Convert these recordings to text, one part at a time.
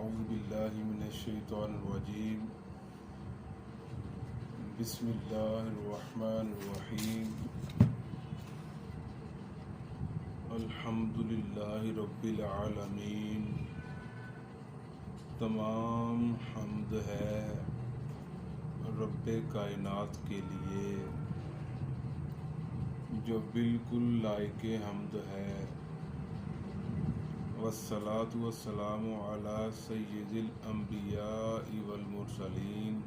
أعوذ بالله من الشيطان الرجيم بسم الله الرحمن الرحيم الحمد للہ رب العالمین۔ تمام حمد ہے رب کائنات کے لیے جو بالکل لائق حمد ہے۔ والصلاة والسلام علی سید الانبیاء والمرسلین۔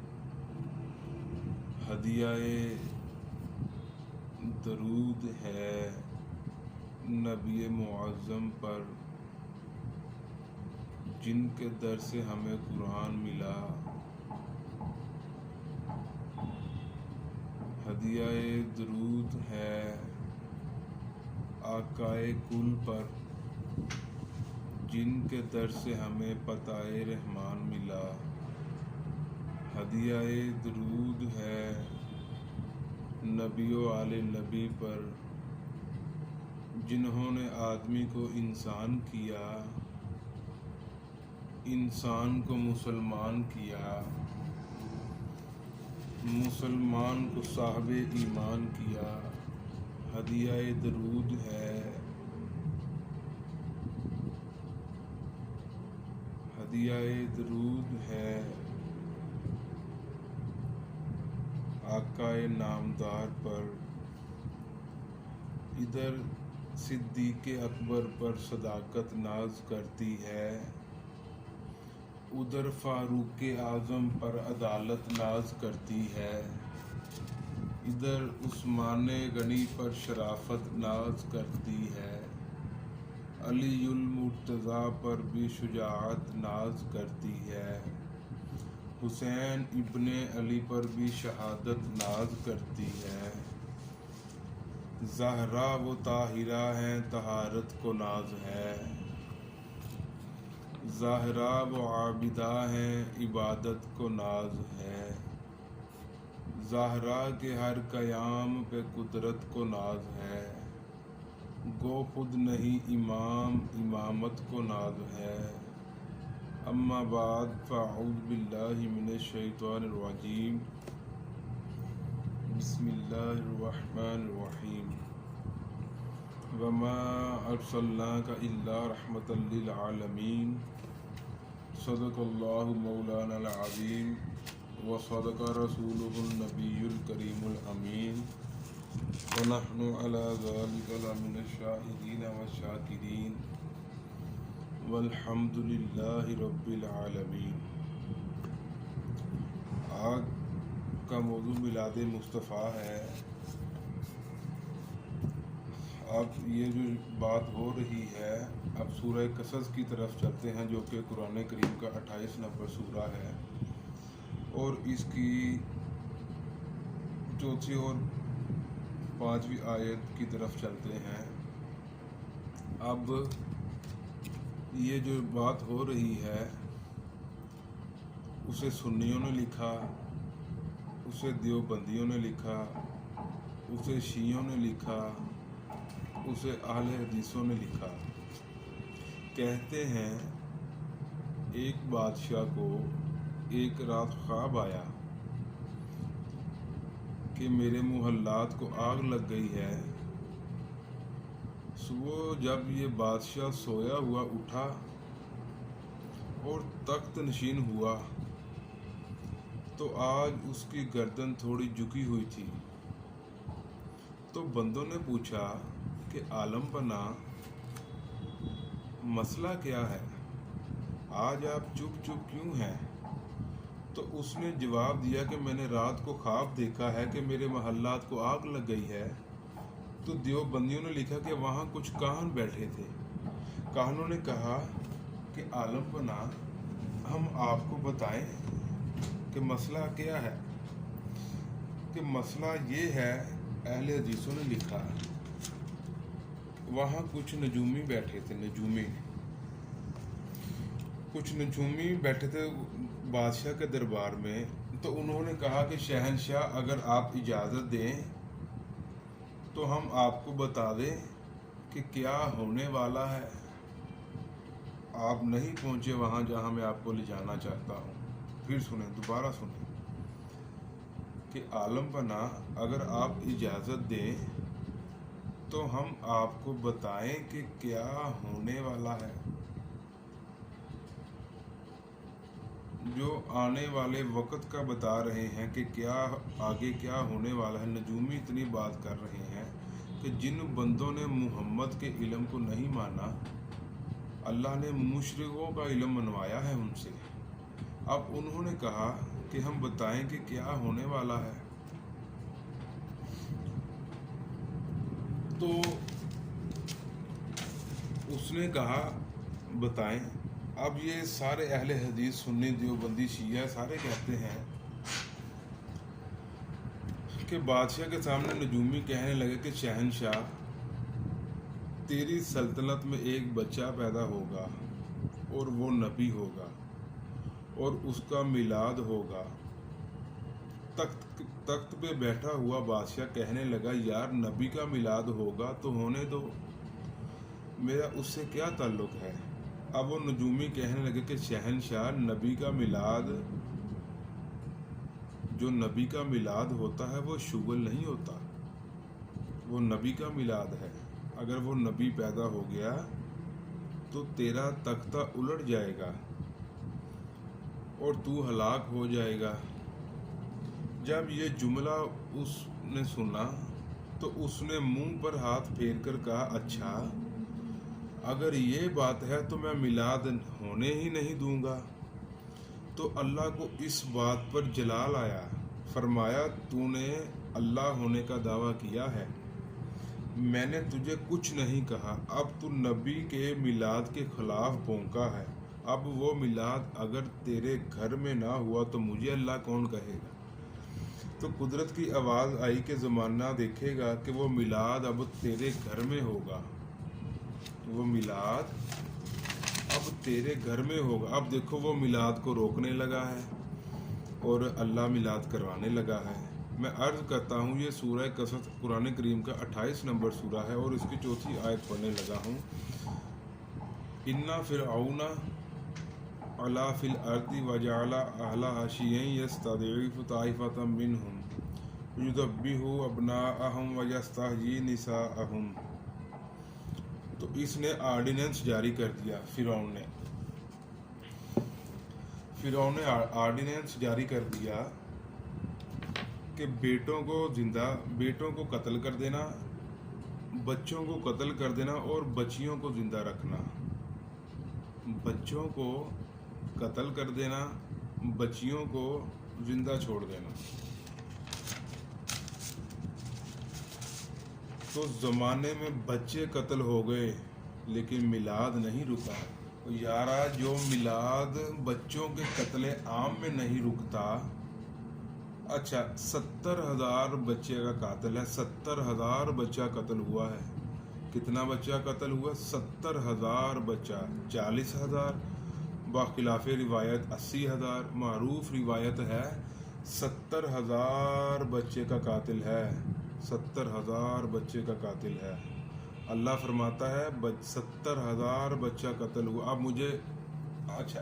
ہدیہ درود ہے نبی معظم پر جن کے در سے ہمیں قرآن ملا۔ ہدیہ درود ہے آقائے کل پر جن کے در سے ہمیں پتہ رحمان ملا۔ ہدیہ درود ہے نبی و آل نبی پر جنہوں نے آدمی کو انسان کیا، انسان کو مسلمان کیا، مسلمان کو صاحب ایمان کیا۔ ہدیہ درود ہے درود ہے آقائے نامدار پر۔ ادھر صدیق اکبر پر صداقت ناز کرتی ہے، ادھر فاروق اعظم پر عدالت ناز کرتی ہے، ادھر عثمان غنی پر شرافت ناز کرتی ہے، علی المرتضیٰ پر بھی شجاعت ناز کرتی ہے، حسین ابن علی پر بھی شہادت ناز کرتی ہے۔ زہرا و طاہرہ ہیں طہارت کو ناز ہے، زہرا و عابدہ ہیں عبادت کو ناز ہے، زہرا کے ہر قیام پہ قدرت کو ناز ہے، گو خود نہیں امام امامت کو ناز ہے۔ اما بعد فاعوذ باللہ من الشیطان الرجیم بسم اللہ الرحمن الرحیم وما ارسلناک الا رحمۃ للعالمین۔ صدق اللہ مولانا العظیم وصدق رسولہ النبی الکریم الامین ونحن علی ذلک لمن الشاہدین والشاکرین والحمد للہ رب العالمین۔ آج کا موضوع میلاد مصطفیٰ ہے۔ اب یہ جو بات ہو رہی ہے، اب سورہ قصص کی طرف چلتے ہیں جو کہ قرآن کریم کا 28 نمبر سورہ ہے، اور اس کی 4 اور 5 آیت کی طرف چلتے ہیں۔ اب یہ جو بات ہو رہی ہے اسے سنیوں نے لکھا، اسے دیوبندیوں نے لکھا، اسے شیعوں نے لکھا، اسے اہل حدیثوں نے لکھا۔ کہتے ہیں ایک بادشاہ کو ایک رات خواب آیا کہ میرے محلات کو آگ لگ گئی ہے۔ صبح جب یہ بادشاہ سویا ہوا اٹھا اور تخت نشین ہوا تو آج اس کی گردن تھوڑی جھکی ہوئی تھی۔ تو بندوں نے پوچھا کہ عالم بنا مسئلہ کیا ہے، آج آپ چپ چپ کیوں ہیں؟ تو اس نے جواب دیا کہ میں نے رات کو خواب دیکھا ہے کہ میرے محلات کو آگ لگ گئی ہے۔ تو دیوبندیوں نے لکھا کہ وہاں کچھ کاہن بیٹھے تھے۔ کاہنوں نے کہا کہ عالم بنا ہم آپ کو بتائیں کہ مسئلہ کیا ہے؟ کہ مسئلہ یہ ہے، اہل حدیثوں نے لکھا وہاں کچھ نجومی بیٹھے تھے، کچھ نجومی بیٹھے تھے بادشاہ کے دربار میں۔ تو انہوں نے کہا کہ شہنشاہ اگر آپ اجازت دیں تو ہم آپ کو بتا دیں کہ کیا ہونے والا ہے۔ آپ نہیں پہنچے وہاں جہاں میں آپ کو لے جانا چاہتا ہوں۔ پھر سنیں، دوبارہ سنیں کہ عالم پناہ اگر آپ اجازت دیں تو ہم آپ کو بتائیں کہ کیا ہونے والا ہے، جو آنے والے وقت کا بتا رہے ہیں کہ کیا آگے کیا ہونے والا ہے۔ نجومی اتنی بات کر رہے ہیں کہ جن بندوں نے محمد کے علم کو نہیں مانا، اللہ نے مشرکوں کا علم منوایا ہے ان سے۔ اب انہوں نے کہا کہ ہم بتائیں کہ کیا ہونے والا ہے، تو اس نے کہا بتائیں۔ اب یہ سارے اہل حدیث، سنی، دیوبندی، شیعہ سارے کہتے ہیں کہ بادشاہ کے سامنے نجومی کہنے لگے کہ شہنشاہ، تیری سلطنت میں ایک بچہ پیدا ہوگا اور وہ نبی ہوگا اور اس کا میلاد ہوگا۔ تخت پہ بیٹھا ہوا بادشاہ کہنے لگا یار نبی کا میلاد ہوگا تو ہونے دو، میرا اس سے کیا تعلق ہے۔ اب وہ نجومی کہنے لگے کہ شہنشاہ، نبی کا میلاد، جو نبی کا میلاد ہوتا ہے وہ شغل نہیں ہوتا، وہ نبی کا میلاد ہے۔ اگر وہ نبی پیدا ہو گیا تو تیرا تختہ الٹ جائے گا اور تو ہلاک ہو جائے گا۔ جب یہ جملہ اس نے سنا تو اس نے منہ پر ہاتھ پھیر کر کہا اچھا، اگر یہ بات ہے تو میں میلاد ہونے ہی نہیں دوں گا۔ تو اللہ کو اس بات پر جلال آیا، فرمایا تو نے اللہ ہونے کا دعویٰ کیا ہے، میں نے تجھے کچھ نہیں کہا، اب تو نبی کے میلاد کے خلاف بونکا ہے۔ اب وہ میلاد اگر تیرے گھر میں نہ ہوا تو مجھے اللہ کون کہے گا۔ تو قدرت کی آواز آئی کہ زمانہ دیکھے گا کہ وہ میلاد اب تیرے گھر میں ہوگا، وہ میلاد اب تیرے گھر میں ہوگا۔ اب دیکھو وہ میلاد کو روکنے لگا ہے اور اللہ میلاد کروانے لگا ہے۔ میں عرض کرتا ہوں یہ سورہ قصص قرآن کریم کا 28 نمبر سورہ ہے اور اس کی 4 آیت پڑھنے لگا ہوں۔ اِنَّ فِرْعَوْنَ عَلَا فِی الْأَرْضِ وَجَعَلَ أَهْلَهَا شِيَعًا يَسْتَضْعِفُ طَائِفَةً مِّنْهُمْ يُذَبِّحُ أَبْنَاءَهُمْ وَيَسْتَحْيِی نِسَاءَهُمْ۔ تو اس نے آرڈیننس جاری کر دیا، فرعون نے آرڈیننس جاری کر دیا کہ بیٹوں کو قتل کر دینا، بچوں کو قتل کر دینا اور بچیوں کو زندہ رکھنا، بچوں کو قتل کر دینا، بچیوں کو زندہ چھوڑ دینا۔ تو زمانے میں بچے قتل ہو گئے لیکن میلاد نہیں رکا۔ یارا جو میلاد بچوں کے قتل عام میں نہیں رکتا، اچھا 70,000 بچے کا قاتل ہے، 70,000 بچہ قتل ہوا ہے۔ کتنا بچہ قتل ہوا؟ 70,000 بچہ، 40,000 باخلاف روایت 80,000، معروف روایت ہے 70,000 بچے کا قاتل ہے، 70,000 بچے کا قاتل ہے۔ اللہ فرماتا ہے 70,000 بچہ قتل ہوا۔ اب مجھے اچھا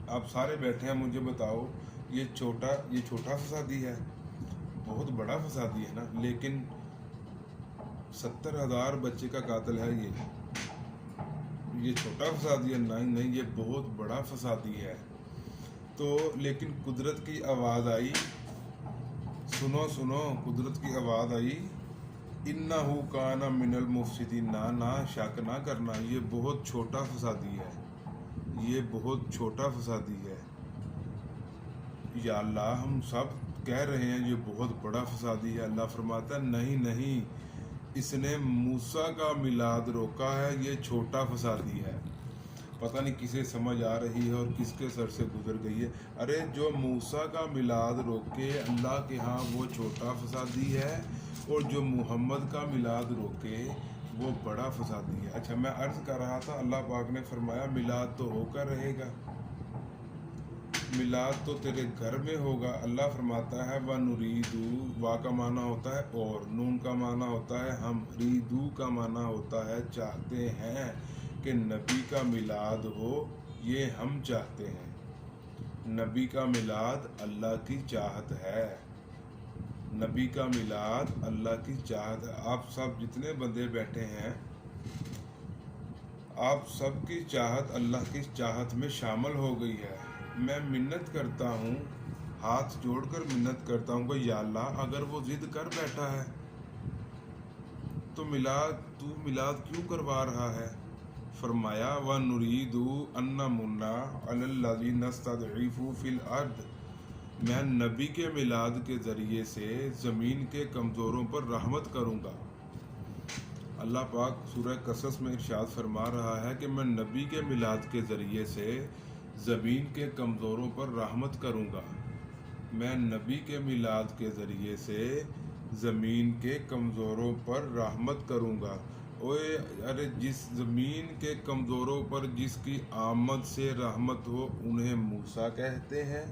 اب سارے بیٹھے ہیں، مجھے بتاؤ یہ چھوٹا فسادی ہے؟ بہت بڑا فسادی ہے نا، لیکن 70,000 بچے کا قاتل ہے، یہ چھوٹا فسادی ہے؟ نہیں، یہ بہت بڑا فسادی ہے۔ تو لیکن قدرت کی آواز آئی، سنو قدرت کی آواز آئی، اِنَّهُ كَانَ مِنَ الْمُفْسِدِينَ، نہ شک نہ کرنا، یہ بہت چھوٹا فسادی ہے، یہ بہت چھوٹا فسادی ہے۔ یا اللہ ہم سب کہہ رہے ہیں یہ بہت بڑا فسادی ہے۔ اللہ فرماتا ہے نہیں، اس نے موسیٰ کا میلاد روکا ہے، یہ چھوٹا فسادی ہے۔ پتہ نہیں کسے سمجھ آ رہی ہے اور کس کے سر سے گزر گئی ہے۔ ارے جو موسیٰ کا میلاد روکے اللہ کے ہاں وہ چھوٹا فسادی ہے، اور جو محمد کا میلاد روکے وہ بڑا فسادی ہے۔ اچھا میں عرض کر رہا تھا، اللہ پاک نے فرمایا میلاد تو ہو کر رہے گا، میلاد تو تیرے گھر میں ہوگا۔ اللہ فرماتا ہے وَنُرِیدُ، وا کا معنی ہوتا ہے اور، نون کا معنی ہوتا ہے ہم، ریدو کا معنی ہوتا ہے چاہتے ہیں، کہ نبی کا میلاد ہو، یہ ہم چاہتے ہیں۔ نبی کا میلاد اللہ کی چاہت ہے، نبی کا میلاد اللہ کی چاہت ہے۔ آپ سب جتنے بندے بیٹھے ہیں، آپ سب کی چاہت اللہ کی چاہت میں شامل ہو گئی ہے۔ میں منت کرتا ہوں، ہاتھ جوڑ کر منت کرتا ہوں کہ یا اللہ، اگر وہ ضد کر بیٹھا ہے تو میلاد کیوں کروا رہا ہے؟ فرمایا وَنُرِيدُ أَن نَّمُنَّ عَلَى الَّذِينَ اسْتُضْعِفُوا فِي الْأَرْضِ، میں نبی کے میلاد کے ذریعے سے زمین کے کمزوروں پر رحمت کروں گا۔ اللہ پاک سورہ قصص میں ارشاد فرما رہا ہے کہ میں نبی کے میلاد کے ذریعے سے زمین کے کمزوروں پر رحمت کروں گا۔ میں نبی کے میلاد کے ذریعے سے زمین کے کمزوروں پر رحمت کروں گا۔ ارے جس زمین کے کمزوروں پر جس کی آمد سے رحمت ہو انہیں موسیٰ کہتے ہیں۔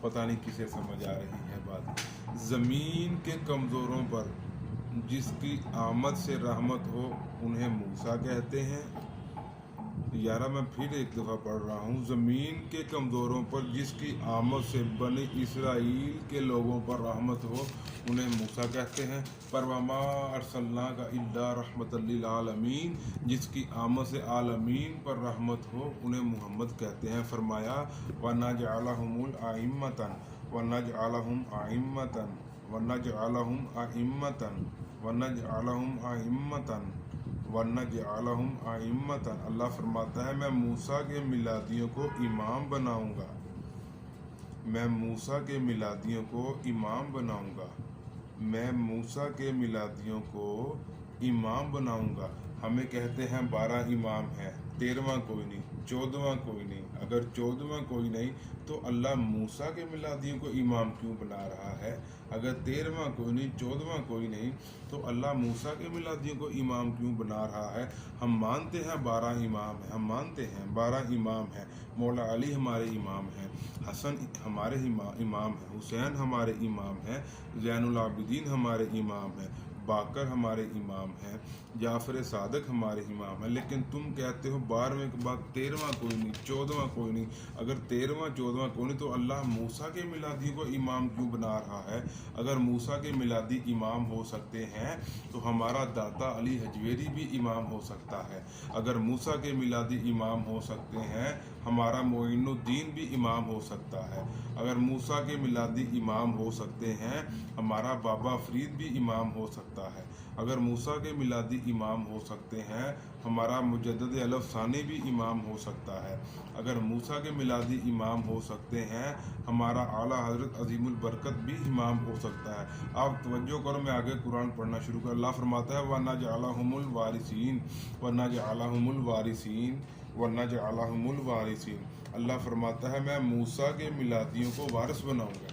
پتہ نہیں کسے سمجھ آ رہی ہے بات۔ زمین کے کمزوروں پر جس کی آمد سے رحمت ہو انہیں موسیٰ کہتے ہیں۔ یارہ میں پھر ایک دفعہ پڑھ رہا ہوں، زمین کے کمزوروں پر جس کی آمد سے بنی اسرائیل کے لوگوں پر رحمت ہو انہیں موسیٰ کہتے ہیں۔ پر وما ارسلناک الا رحمۃ للعالمین، جس کی آمد سے عالمین پر رحمت ہو انہیں محمد کہتے ہیں۔ فرمایا وَنَجْعَلَهُمُ الْأَئِمَّةَ وَنَجْعَلَهُمْ أَئِمَّةً وَنَجْعَلَهُمْ أَئِمَّةً وَنَجْعَلَهُمْ أَئِمَّةً وَنَجْعَلَهُمْ أَئِمَّةً۔ اللہ فرماتا ہے میں موسیٰ کے میلادیوں کو امام بناؤں گا، میں موسیٰ کے میلادیوں کو امام بناؤں گا، میں موسیٰ کے میلادیوں کو امام بناؤں گا۔ ہمیں کہتے ہیں 12 امام ہیں، 13واں کوئی نہیں، 14واں کوئی نہیں۔ اگر 14واں کوئی نہیں تو اللہ موسیٰ کے میلادیوں کو امام کیوں بنا رہا ہے؟ اگر 13واں کوئی نہیں، 14واں کوئی نہیں تو اللہ موسیٰ کے میلادیوں کو امام کیوں بنا رہا ہے؟ ہم مانتے ہیں 12 امام ہیں، ہم مانتے ہیں 12 امام ہیں۔ مولا علی ہمارے امام ہیں، حسن ہمارے امام ہیں، حسین ہمارے امام ہیں، زین العابدین ہمارے امام ہیں، باقر ہمارے امام ہیں، جعفر صادق ہمارے امام ہیں۔ لیکن تم کہتے ہو 12ویں کے بعد 13واں کوئی نہیں، 14واں کوئی نہیں۔ اگر 13واں 14واں کوئی نہیں تو اللہ موسیٰ کے میلادی کو امام کیوں بنا رہا ہے؟ اگر موسیٰ کے میلادی امام ہو سکتے ہیں تو ہمارا داتا علی حجویری بھی امام ہو سکتا ہے۔ اگر موسیٰ کے میلادی امام ہو سکتے ہیں ہمارا معین الدین بھی امام ہو سکتا ہے۔ اگر موسیٰ کے میلادی امام ہو سکتے ہیں ہمارا بابا فرید بھی امام ہو سکتا ہے۔ اگر موسیٰ کے میلادی امام ہو سکتے ہیں ہمارا مجدد الف ثانی بھی امام ہو سکتا ہے۔ اگر موسیٰ کے میلادی امام ہو سکتے ہیں ہمارا اعلیٰ حضرت عظیم البرکت بھی امام ہو سکتا ہے۔ آپ توجہ کرو، میں آگے قرآن پڑھنا شروع کر۔ اللہ فرماتا ہے وَنَجْعَلَهُمُ الْوَارِثِينَ وَنَجْعَلَهُمُ الْوَارِثِينَ وَنَجْعَلَهُمُ الْوَارِثِينَ۔ اللہ فرماتا ہے میں موسیٰ کے میلادیوں کو وارث بناؤں گا،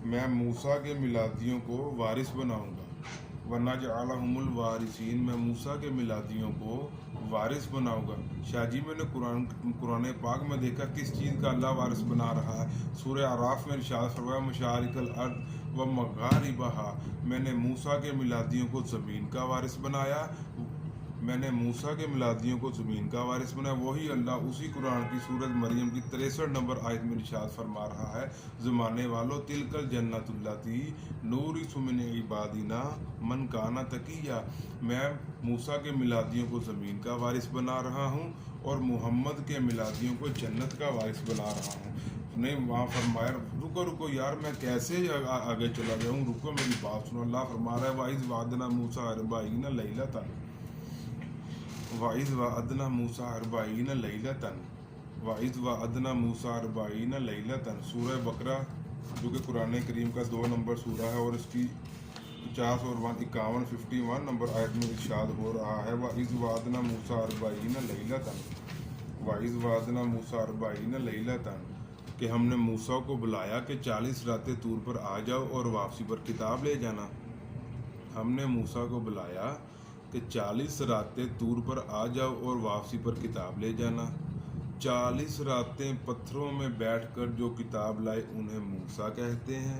میں موسیٰ کے میلادیوں کو وارث بناؤں گا۔ وَنَجْعَلَهُمُ الْوَارِثِينَ، میں موسیٰ کے میلادیوں کو وارث بناؤں گا۔ شاہ جی میں نے قرآن پاک میں دیکھا کس چیز کا اللہ وارث بنا رہا ہے؟ سورہ اعراف میں ارشاد فرمایا مشارق الارض ومغاربہا، میں نے موسیٰ کے میلادیوں کو زمین کا وارث بنایا، میں نے موسیٰ کے میلادیوں کو زمین کا وارث بنایا۔ وہی اللہ اسی قرآن کی سورۃ مریم کی 63 نمبر آیت میں ارشاد فرما رہا ہے زمانے والو تلک الجنت اللاتی نورث من عبادنا من کان تقیا، میں موسیٰ کے میلادیوں کو زمین کا وارث بنا رہا ہوں اور محمد کے میلادیوں کو جنت کا وارث بنا رہا ہوں۔ نہیں وہاں فرمایا رکو یار میں کیسے آگے چلا جاؤں، رکو میری بات سنو۔ اللہ فرما رہا ہے وَإِذْ وَعَدْنَا مُوسَىٰ 40 لَيْلَةً وَإِذْ وَعَدْنَا مُوسَىٰ 40 لَيْلَةً وَإِذْ وَعَدْنَا مُوسَىٰ 40 لَيْلَةً۔ سورہ بقرہ جو کہ قرآن کریم کا 2 نمبر سورہ ہے اور اس کی 50 اور 51 نمبر آیت میں ارشاد ہو رہا ہے وَإِذْ وَعَدْنَا مُوسَىٰ 40 لَيْلَةً وَإِذْ وَعَدْنَا مُوسَىٰ 40 لَيْلَةً، کہ ہم نے موسیٰ کو بلایا کہ 40 راتیں طور پر آ جاؤ اور واپسی پر کتاب لے جانا۔ ہم نے موسیٰ کو بلایا کہ 40 راتیں طور پر آ جاؤ اور واپسی پر کتاب لے جانا۔ 40 راتیں پتھروں میں بیٹھ کر جو کتاب لائے انہیں موسیٰ کہتے ہیں۔